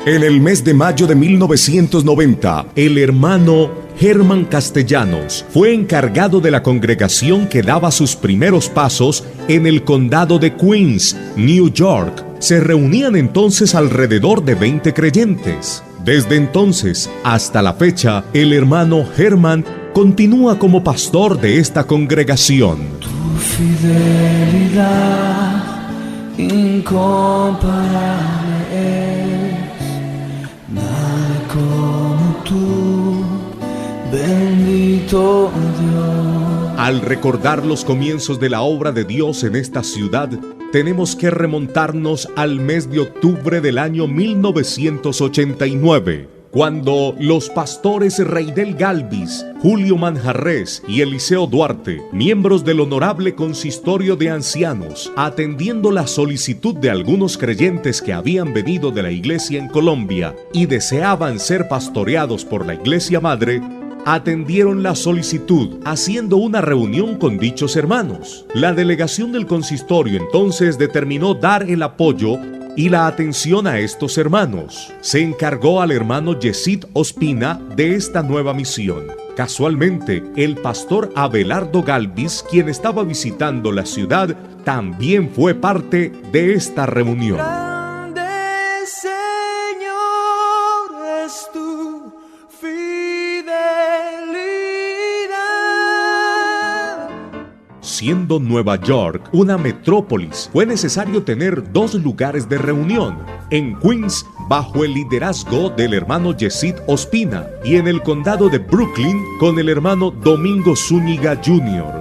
En el mes de mayo de 1990, el hermano Herman Castellanos fue encargado de la congregación que daba sus primeros pasos en el condado de Queens, New York. Se reunían entonces alrededor de 20 creyentes. Desde entonces hasta la fecha, el hermano Herman continúa como pastor de esta congregación. Tu fidelidad incomparable es, nadie como tú, bendito Dios. Al recordar los comienzos de la obra de Dios en esta ciudad, tenemos que remontarnos al mes de octubre del año 1989, cuando los pastores Reidel Galvis, Julio Manjarrés y Eliseo Duarte, miembros del Honorable Consistorio de Ancianos, atendiendo la solicitud de algunos creyentes que habían venido de la iglesia en Colombia y deseaban ser pastoreados por la iglesia madre, atendieron la solicitud haciendo una reunión con dichos hermanos. La delegación del consistorio entonces determinó dar el apoyo y la atención a estos hermanos. Se encargó al hermano Yesid Ospina de esta nueva misión. Casualmente, el pastor Abelardo Galvis, quien estaba visitando la ciudad, también fue parte de esta reunión. Grande, Señor, es tu fidelidad. Siendo Nueva York una metrópolis, fue necesario tener dos lugares de reunión: en Queens, bajo el liderazgo del hermano Yesid Ospina, y en el condado de Brooklyn, con el hermano Domingo Zúñiga Jr.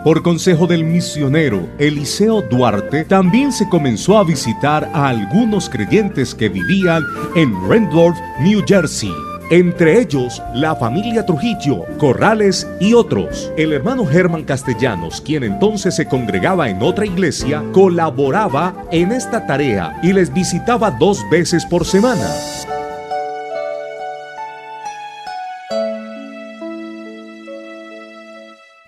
Por consejo del misionero Eliseo Duarte, también se comenzó a visitar a algunos creyentes que vivían en Randolph, New Jersey. Entre ellos, la familia Trujillo, Corrales y otros. El hermano Herman Castellanos, quien entonces se congregaba en otra iglesia, colaboraba en esta tarea y les visitaba 2 veces por semana.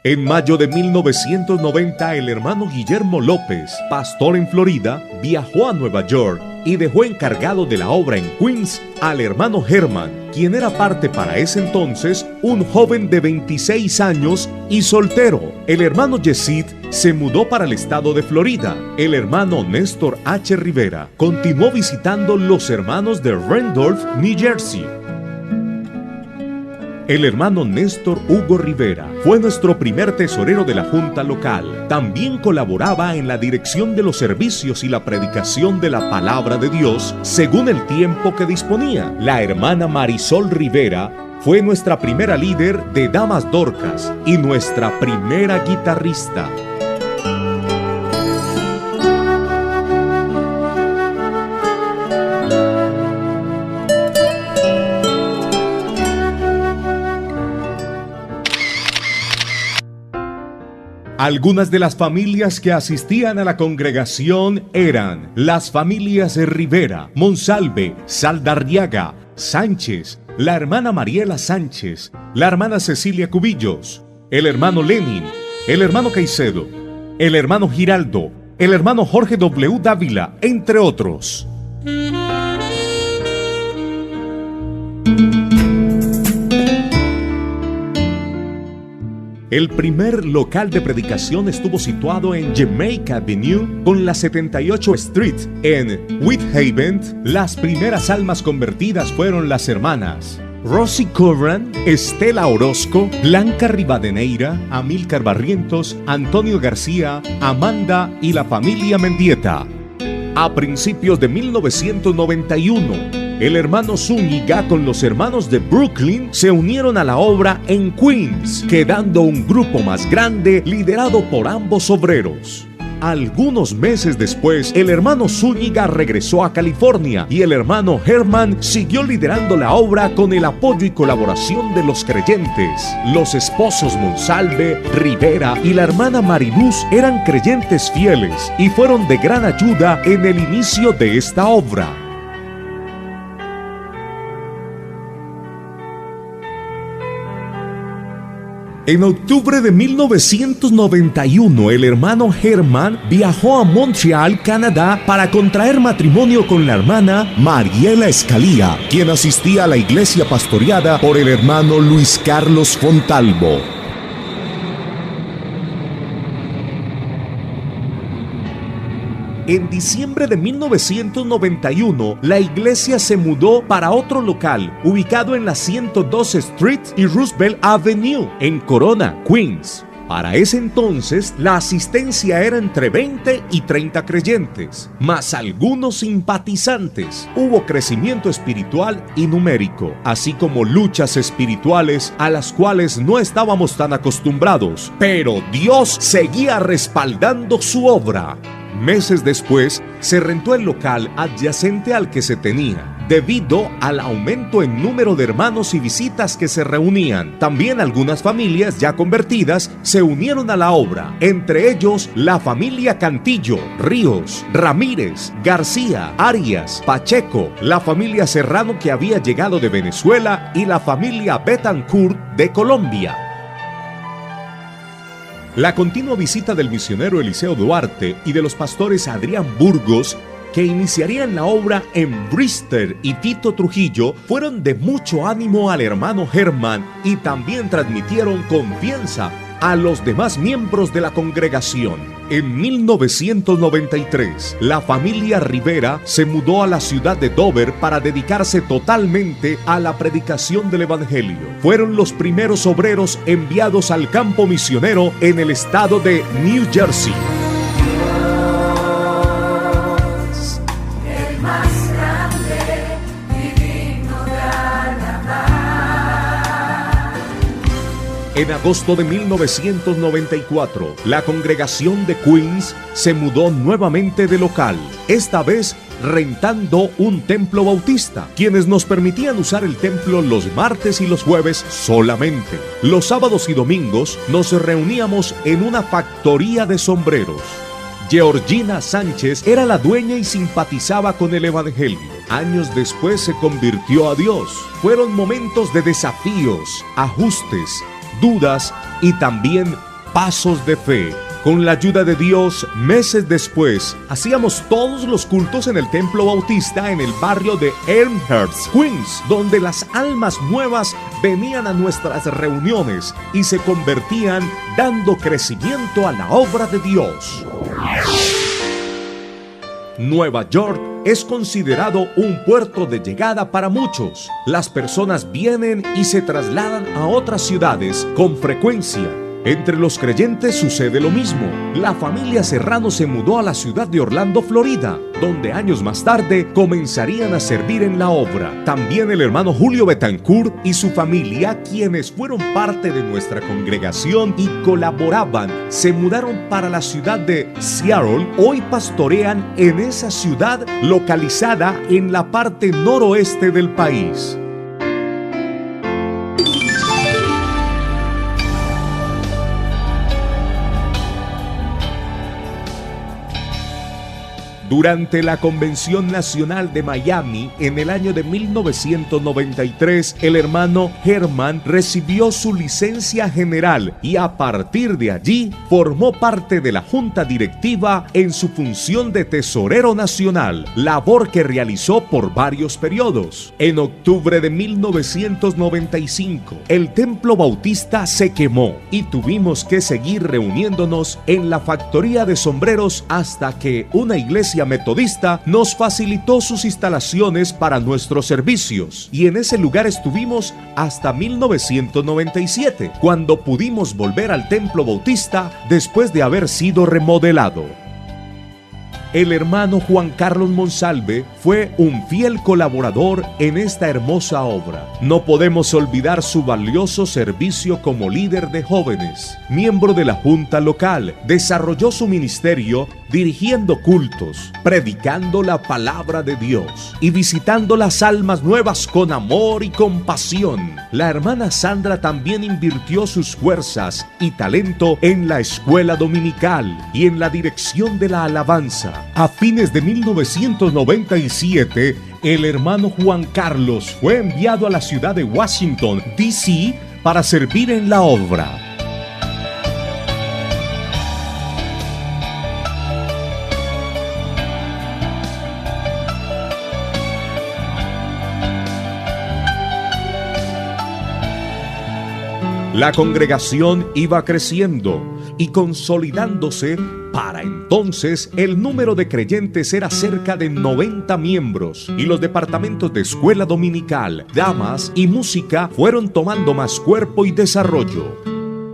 En mayo de 1990, el hermano Guillermo López, pastor en Florida, viajó a Nueva York y dejó encargado de la obra en Queens al hermano Herman, quien era parte para ese entonces un joven de 26 años y soltero. El hermano Yesid se mudó para el estado de Florida. El hermano Néstor H. Rivera continuó visitando los hermanos de Randolph, New Jersey. El hermano Néstor Hugo Rivera fue nuestro primer tesorero de la junta local. También colaboraba en la dirección de los servicios y la predicación de la palabra de Dios según el tiempo que disponía. La hermana Marisol Rivera fue nuestra primera líder de Damas Dorcas y nuestra primera guitarrista. Algunas de las familias que asistían a la congregación eran las familias Rivera, Monsalve, Saldarriaga, Sánchez, la hermana Mariela Sánchez, la hermana Cecilia Cubillos, el hermano Lenin, el hermano Caicedo, el hermano Giraldo, el hermano Jorge W. Dávila, entre otros. El primer local de predicación estuvo situado en Jamaica Avenue con la 78 Street en Whitehaven. Las primeras almas convertidas fueron las hermanas Rosy Corran, Estela Orozco, Blanca Rivadeneira, Amílcar Barrientos, Antonio García, Amanda y la familia Mendieta. A principios de 1991, el hermano Zúñiga con los hermanos de Brooklyn se unieron a la obra en Queens, quedando un grupo más grande liderado por ambos obreros. Algunos meses después, el hermano Zúñiga regresó a California y el hermano Herman siguió liderando la obra con el apoyo y colaboración de los creyentes. Los esposos Monsalve, Rivera y la hermana Mariluz eran creyentes fieles y fueron de gran ayuda en el inicio de esta obra. En octubre de 1991, el hermano Herman viajó a Montreal, Canadá, para contraer matrimonio con la hermana Mariela Escalía, quien asistía a la iglesia pastoreada por el hermano Luis Carlos Fontalvo. En diciembre de 1991, la iglesia se mudó para otro local, ubicado en la 102 Street y Roosevelt Avenue, en Corona, Queens. Para ese entonces, la asistencia era entre 20 y 30 creyentes, más algunos simpatizantes. Hubo crecimiento espiritual y numérico, así como luchas espirituales a las cuales no estábamos tan acostumbrados, pero Dios seguía respaldando su obra. Meses después, se rentó el local adyacente al que se tenía, debido al aumento en número de hermanos y visitas que se reunían. También algunas familias ya convertidas se unieron a la obra, entre ellos la familia Cantillo, Ríos, Ramírez, García, Arias, Pacheco, la familia Serrano que había llegado de Venezuela y la familia Betancourt de Colombia. La continua visita del misionero Eliseo Duarte y de los pastores Adrián Burgos, que iniciarían la obra en Bristol y Tito Trujillo, fueron de mucho ánimo al hermano Herman y también transmitieron confianza a los demás miembros de la congregación. En 1993, la familia Rivera se mudó a la ciudad de Dover para dedicarse totalmente a la predicación del Evangelio. Fueron los primeros obreros enviados al campo misionero en el estado de New Jersey. En agosto de 1994, la congregación de Queens se mudó nuevamente de local, esta vez rentando un templo bautista, quienes nos permitían usar el templo los martes y los jueves solamente. Los sábados y domingos nos reuníamos en una factoría de sombreros. Georgina Sánchez era la dueña y simpatizaba con el Evangelio. Años después se convirtió a Dios. Fueron momentos de desafíos, ajustes, dudas y también pasos de fe. Con la ayuda de Dios, meses después, hacíamos todos los cultos en el templo bautista en el barrio de Elmhurst, Queens, donde las almas nuevas venían a nuestras reuniones y se convertían, dando crecimiento a la obra de Dios. Nueva York es considerado un puerto de llegada para muchos. Las personas vienen y se trasladan a otras ciudades con frecuencia. Entre los creyentes sucede lo mismo. La familia Serrano se mudó a la ciudad de Orlando, Florida, donde años más tarde comenzarían a servir en la obra. También el hermano Julio Betancourt y su familia, quienes fueron parte de nuestra congregación y colaboraban, se mudaron para la ciudad de Seattle. Hoy pastorean en esa ciudad localizada en la parte noroeste del país. Durante la Convención Nacional de Miami en el año de 1993, el hermano Herman recibió su licencia general y a partir de allí formó parte de la Junta Directiva en su función de tesorero nacional, labor que realizó por varios periodos. En octubre de 1995, el templo bautista se quemó y tuvimos que seguir reuniéndonos en la factoría de sombreros hasta que una iglesia metodista nos facilitó sus instalaciones para nuestros servicios y en ese lugar estuvimos hasta 1997, cuando pudimos volver al templo bautista después de haber sido remodelado. El hermano Juan Carlos Monsalve fue un fiel colaborador en esta hermosa obra. No podemos olvidar su valioso servicio como líder de jóvenes. Miembro de la junta local, desarrolló su ministerio dirigiendo cultos, predicando la palabra de Dios y visitando las almas nuevas con amor y compasión. La hermana Sandra también invirtió sus fuerzas y talento en la escuela dominical y en la dirección de la alabanza. A fines de 1997, el hermano Juan Carlos fue enviado a la ciudad de Washington, D.C. para servir en la obra. La congregación iba creciendo y consolidándose. Para entonces, el número de creyentes era cerca de 90 miembros y los departamentos de escuela dominical, damas y música fueron tomando más cuerpo y desarrollo.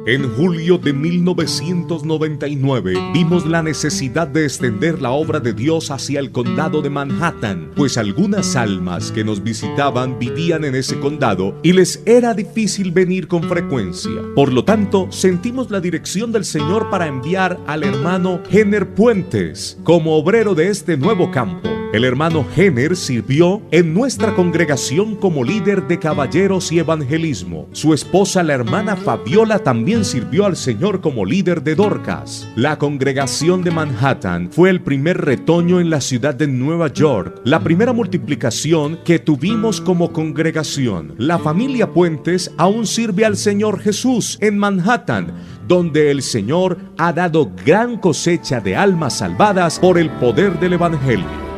En julio de 1999 vimos la necesidad de extender la obra de Dios hacia el condado de Manhattan, pues algunas almas que nos visitaban vivían en ese condado y les era difícil venir con frecuencia. Por lo tanto, sentimos la dirección del Señor para enviar al hermano Jenner Puentes como obrero de este nuevo campo. El hermano Jenner sirvió en nuestra congregación como líder de caballeros y evangelismo. Su esposa, la hermana Fabiola, también sirvió al Señor como líder de Dorcas. La congregación de Manhattan fue el primer retoño en la ciudad de Nueva York, la primera multiplicación que tuvimos como congregación. La familia Puentes aún sirve al Señor Jesús en Manhattan, donde el Señor ha dado gran cosecha de almas salvadas por el poder del Evangelio.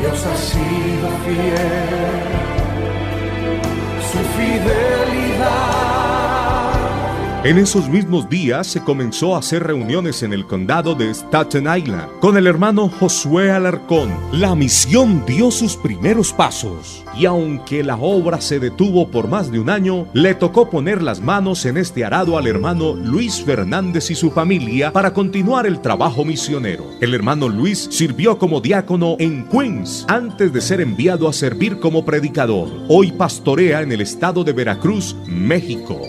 Dios ha sido fiel, su fidelidad. En esos mismos días se comenzó a hacer reuniones en el condado de Staten Island con el hermano Josué Alarcón. La misión dio sus primeros pasos y aunque la obra se detuvo por más de un año, le tocó poner las manos en este arado al hermano Luis Fernández y su familia para continuar el trabajo misionero. El hermano Luis sirvió como diácono en Queens antes de ser enviado a servir como predicador. Hoy pastorea en el estado de Veracruz, México.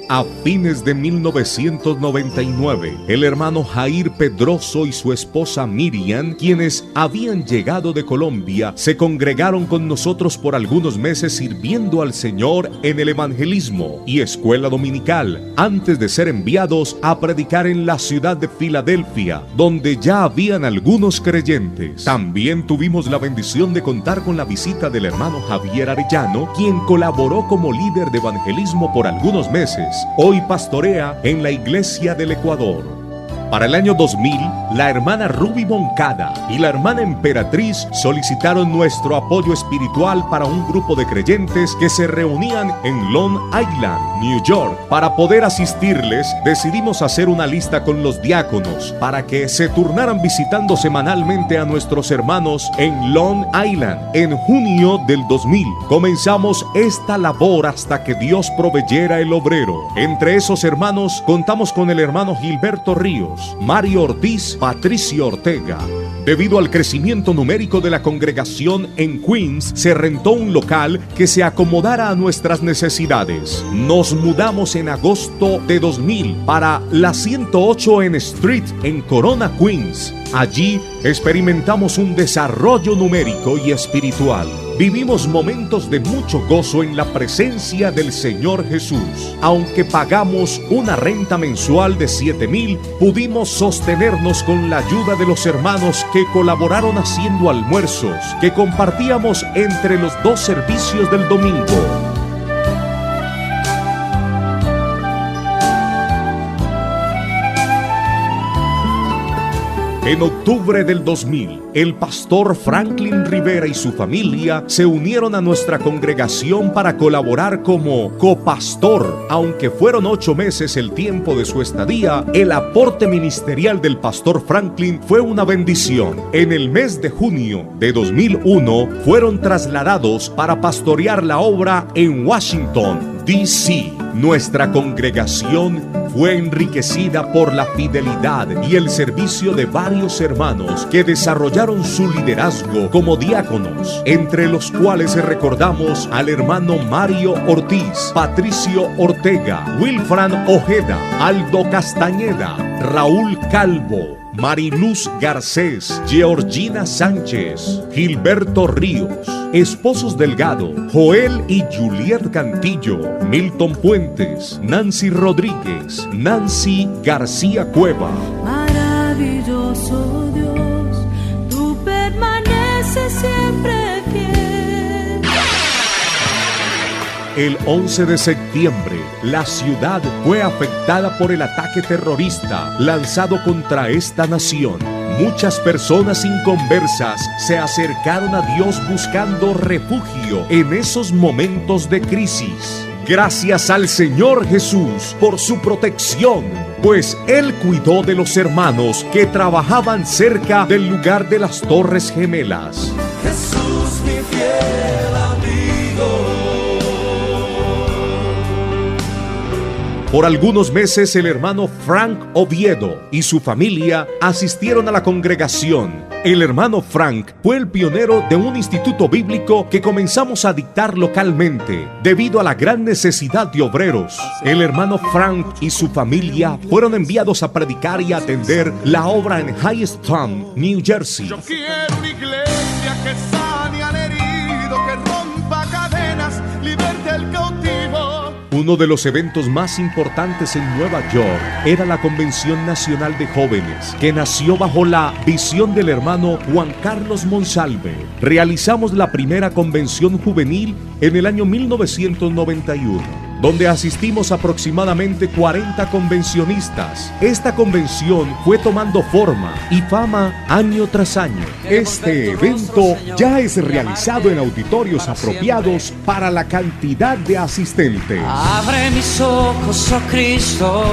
A fines de 1999, el hermano Jair Pedroso y su esposa Miriam, quienes habían llegado de Colombia, se congregaron con nosotros por algunos meses sirviendo al Señor en el evangelismo y escuela dominical, antes de ser enviados a predicar en la ciudad de Filadelfia, donde ya habían algunos creyentes. También tuvimos la bendición de contar con la visita del hermano Javier Arellano, quien colaboró como líder de evangelismo por algunos meses. Hoy pastorea en la Iglesia del Ecuador. Para el año 2000, la hermana Ruby Moncada y la hermana Emperatriz solicitaron nuestro apoyo espiritual para un grupo de creyentes que se reunían en Long Island, New York. Para poder asistirles, decidimos hacer una lista con los diáconos para que se turnaran visitando semanalmente a nuestros hermanos en Long Island. En junio del 2000, comenzamos esta labor hasta que Dios proveyera el obrero. Entre esos hermanos, contamos con el hermano Gilberto Ríos, Mario Ortiz, Patricio Ortega. Debido al crecimiento numérico de la congregación en Queens, se rentó un local que se acomodara a nuestras necesidades. Nos mudamos en agosto de 2000 para la 108 N Street en Corona, Queens. Allí experimentamos un desarrollo numérico y espiritual. Vivimos momentos de mucho gozo en la presencia del Señor Jesús. Aunque pagamos una renta mensual de $7,000, pudimos sostenernos con la ayuda de los hermanos que colaboraron haciendo almuerzos que compartíamos entre los dos servicios del domingo. En octubre del 2000, el pastor Franklin Rivera y su familia se unieron a nuestra congregación para colaborar como copastor. Aunque fueron 8 meses el tiempo de su estadía, el aporte ministerial del pastor Franklin fue una bendición. En el mes de junio de 2001, fueron trasladados para pastorear la obra en Washington, D.C. Nuestra congregación fue enriquecida por la fidelidad y el servicio de varios hermanos que desarrollaron su liderazgo como diáconos, entre los cuales recordamos al hermano Mario Ortiz, Patricio Ortega, Wilfran Ojeda, Aldo Castañeda, Raúl Calvo, Mariluz Garcés, Georgina Sánchez, Gilberto Ríos, Esposos Delgado, Joel y Juliet Cantillo, Milton Puentes, Nancy Rodríguez, Nancy García Cueva. Maravilloso Dios, tú permaneces siempre fiel. El 11 de septiembre, la ciudad fue afectada por el ataque terrorista lanzado contra esta nación. Muchas personas inconversas se acercaron a Dios buscando refugio en esos momentos de crisis. Gracias al Señor Jesús por su protección, pues Él cuidó de los hermanos que trabajaban cerca del lugar de las Torres Gemelas. Jesús, mi fiel amigo. Por algunos meses el hermano Frank Oviedo y su familia asistieron a la congregación. El hermano Frank fue el pionero de un instituto bíblico que comenzamos a dictar localmente debido a la gran necesidad de obreros. El hermano Frank y su familia fueron enviados a predicar y atender la obra en High Strand, New Jersey. Yo quiero una iglesia que sane al herido, que rompa cadenas, liberte al cautivo. Uno de los eventos más importantes en Nueva York era la Convención Nacional de Jóvenes, que nació bajo la visión del hermano Juan Carlos Monsalve. Realizamos la primera convención juvenil en el año 1991, donde asistimos aproximadamente 40 convencionistas. Esta convención fue tomando forma y fama año tras año. Este evento ya es realizado en auditorios apropiados para la cantidad de asistentes. Abre mis ojos, oh Cristo,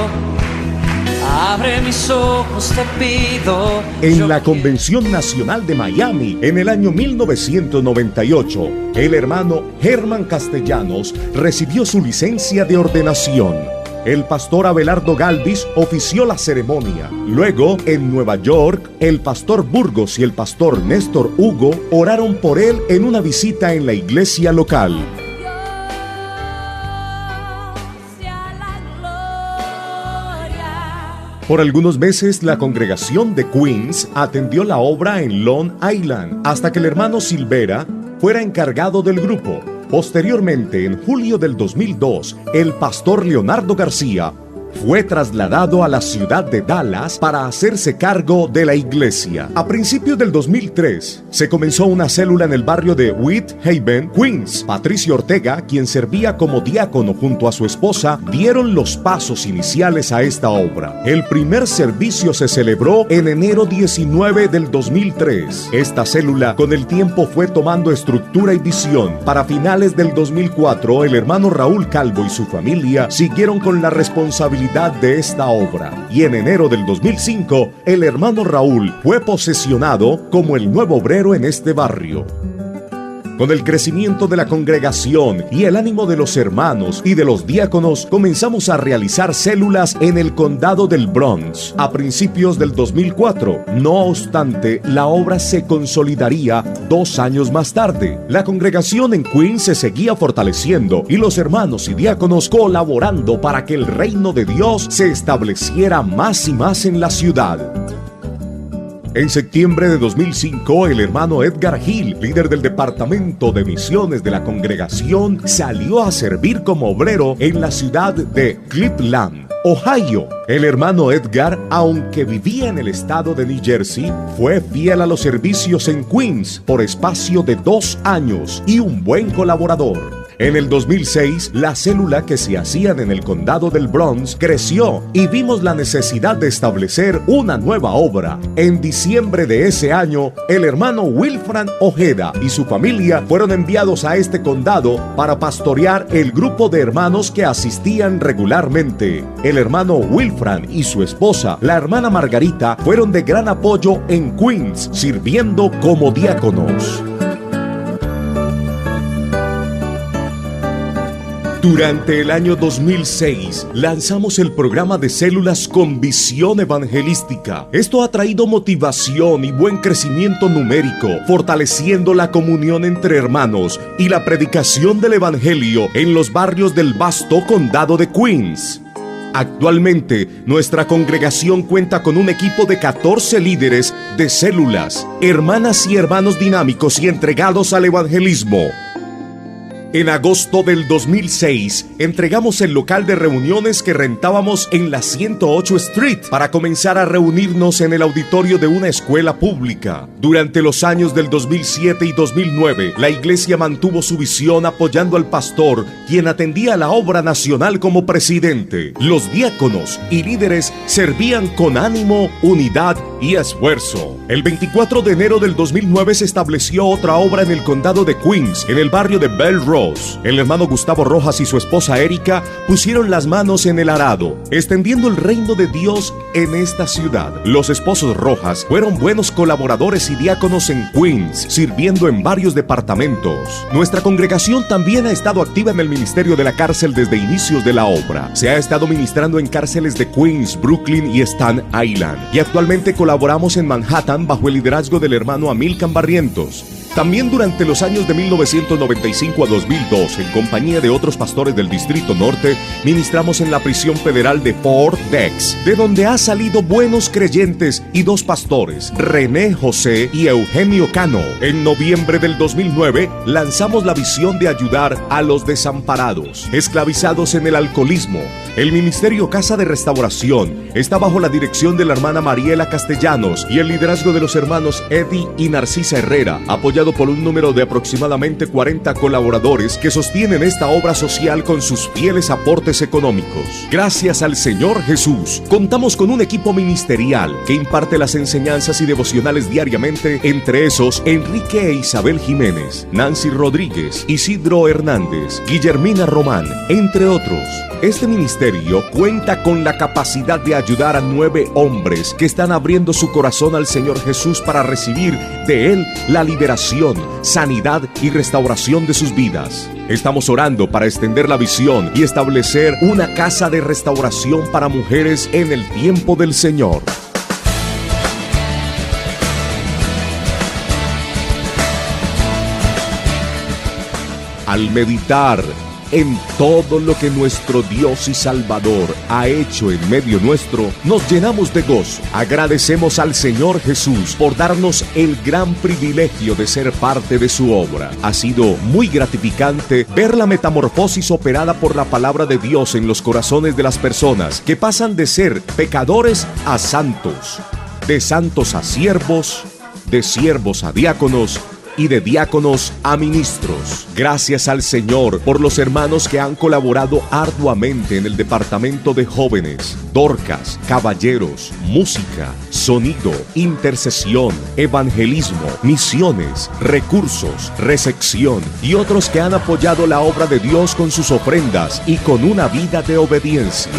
abre mis ojos, te pido. En la Convención Nacional de Miami, en el año 1998, el hermano Germán Castellanos recibió su licencia de ordenación. El pastor Abelardo Galvis ofició la ceremonia. Luego, en Nueva York, el pastor Burgos y el pastor Néstor Hugo oraron por él en una visita en la iglesia local. Por algunos meses, la congregación de Queens atendió la obra en Long Island, hasta que el hermano Silvera fuera encargado del grupo. Posteriormente, en julio del 2002, el pastor Leonardo García fue trasladado a la ciudad de Dallas para hacerse cargo de la iglesia. A principios del 2003, se comenzó una célula en el barrio de Whitehaven, Queens. Patricio Ortega, quien servía como diácono junto a su esposa, dieron los pasos iniciales a esta obra. El primer servicio se celebró en enero 19 del 2003. Esta célula con el tiempo fue tomando estructura y visión. Para finales del 2004, el hermano Raúl Calvo y su familia siguieron con la responsabilidad de esta obra, y en enero del 2005 el hermano Raúl fue posesionado como el nuevo obrero en este barrio. Con el crecimiento de la congregación y el ánimo de los hermanos y de los diáconos, comenzamos a realizar células en el condado del Bronx a principios del 2004. No obstante, la obra se consolidaría 2 años más tarde. La congregación en Queens se seguía fortaleciendo y los hermanos y diáconos colaborando para que el reino de Dios se estableciera más y más en la ciudad. En septiembre de 2005, el hermano Edgar Hill, líder del departamento de misiones de la congregación, salió a servir como obrero en la ciudad de Cleveland, Ohio. El hermano Edgar, aunque vivía en el estado de New Jersey, fue fiel a los servicios en Queens por espacio de 2 años y un buen colaborador. En el 2006, la célula que se hacían en el condado del Bronx creció y vimos la necesidad de establecer una nueva obra. En diciembre de ese año, el hermano Wilfran Ojeda y su familia fueron enviados a este condado para pastorear el grupo de hermanos que asistían regularmente. El hermano Wilfran y su esposa, la hermana Margarita, fueron de gran apoyo en Queens, sirviendo como diáconos. Durante el año 2006, lanzamos el programa de células con visión evangelística. Esto ha traído motivación y buen crecimiento numérico, fortaleciendo la comunión entre hermanos y la predicación del evangelio en los barrios del vasto condado de Queens. Actualmente, nuestra congregación cuenta con un equipo de 14 líderes de células, hermanas y hermanos dinámicos y entregados al evangelismo. En agosto del 2006, entregamos el local de reuniones que rentábamos en la 108 Street para comenzar a reunirnos en el auditorio de una escuela pública. Durante los años del 2007 y 2009, la iglesia mantuvo su visión apoyando al pastor, quien atendía la obra nacional como presidente. Los diáconos y líderes servían con ánimo, unidad y esfuerzo. El 24 de enero del 2009 se estableció otra obra en el condado de Queens, en el barrio de Belrose. El hermano Gustavo Rojas y su esposa Erika pusieron las manos en el arado, extendiendo el reino de Dios en esta ciudad. Los esposos Rojas fueron buenos colaboradores y diáconos en Queens, sirviendo en varios departamentos. Nuestra congregación también ha estado activa en el ministerio de la cárcel desde inicios de la obra. Se ha estado ministrando en cárceles de Queens, Brooklyn y Staten Island, y actualmente colaboramos en Manhattan bajo el liderazgo del hermano Amílcar Barrientos. También durante los años de 1995 a 2002, en compañía de otros pastores del Distrito Norte, ministramos en la prisión federal de Fort Dix, de donde ha salido buenos creyentes y 2 pastores, René José y Eugenio Cano. En noviembre del 2009, lanzamos la visión de ayudar a los desamparados, esclavizados en el alcoholismo. El Ministerio Casa de Restauración está bajo la dirección de la hermana Mariela Castellanos y el liderazgo de los hermanos Eddie y Narcisa Herrera, apoyado por un número de aproximadamente 40 colaboradores que sostienen esta obra social con sus fieles aportes económicos. Gracias al Señor Jesús, contamos con un equipo ministerial que imparte las enseñanzas y devocionales diariamente, entre esos Enrique e Isabel Jiménez, Nancy Rodríguez, Isidro Hernández, Guillermina Román, entre otros. Este ministerio cuenta con la capacidad de ayudar a 9 hombres que están abriendo su corazón al Señor Jesús para recibir de Él la liberación, sanidad y restauración de sus vidas. Estamos orando para extender la visión y establecer una casa de restauración para mujeres en el tiempo del Señor. Al meditar en todo lo que nuestro Dios y Salvador ha hecho en medio nuestro, nos llenamos de gozo. Agradecemos al Señor Jesús por darnos el gran privilegio de ser parte de su obra. Ha sido muy gratificante ver la metamorfosis operada por la palabra de Dios en los corazones de las personas que pasan de ser pecadores a santos, de santos a siervos, de siervos a diáconos, y de diáconos a ministros. Gracias al Señor por los hermanos que han colaborado arduamente en el departamento de jóvenes, Dorcas, caballeros, música, sonido, intercesión, evangelismo, misiones, recursos, recepción y otros que han apoyado la obra de Dios con sus ofrendas y con una vida de obediencia.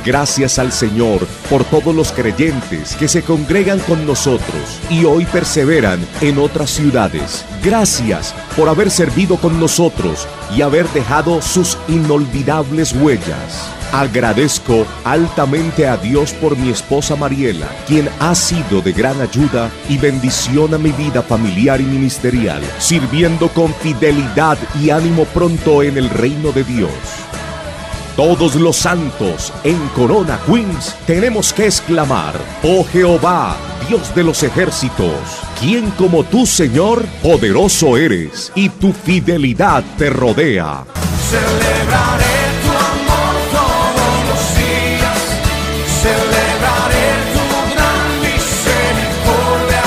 Gracias al Señor por todos los creyentes que se congregan con nosotros y hoy perseveran en otras ciudades. Gracias por haber servido con nosotros y haber dejado sus inolvidables huellas. Agradezco altamente a Dios por mi esposa Mariela, quien ha sido de gran ayuda y bendición a mi vida familiar y ministerial, sirviendo con fidelidad y ánimo pronto en el reino de Dios. Todos los santos en Corona, Queens, tenemos que exclamar: oh Jehová, Dios de los ejércitos, ¿quién como tú, Señor? Poderoso eres, y tu fidelidad te rodea. Celebraré tu amor todos los días, celebraré tu gran misericordia,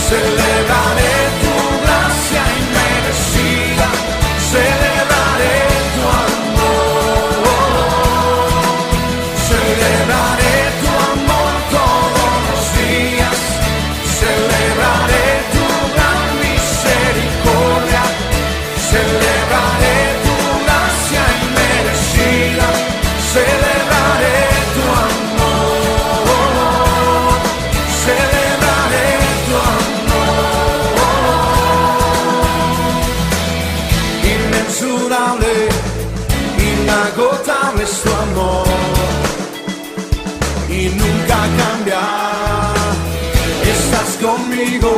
celebraré tu gracia inmerecida, celebraré tu amor, celebraré tu amor todos los días, celebraré tu gran misericordia, celebraré tu gracia inmerecida, celebraré tu amor, celebraré tu amor. Inmensurable, inagotable es tu amor y nunca cambia. Estás conmigo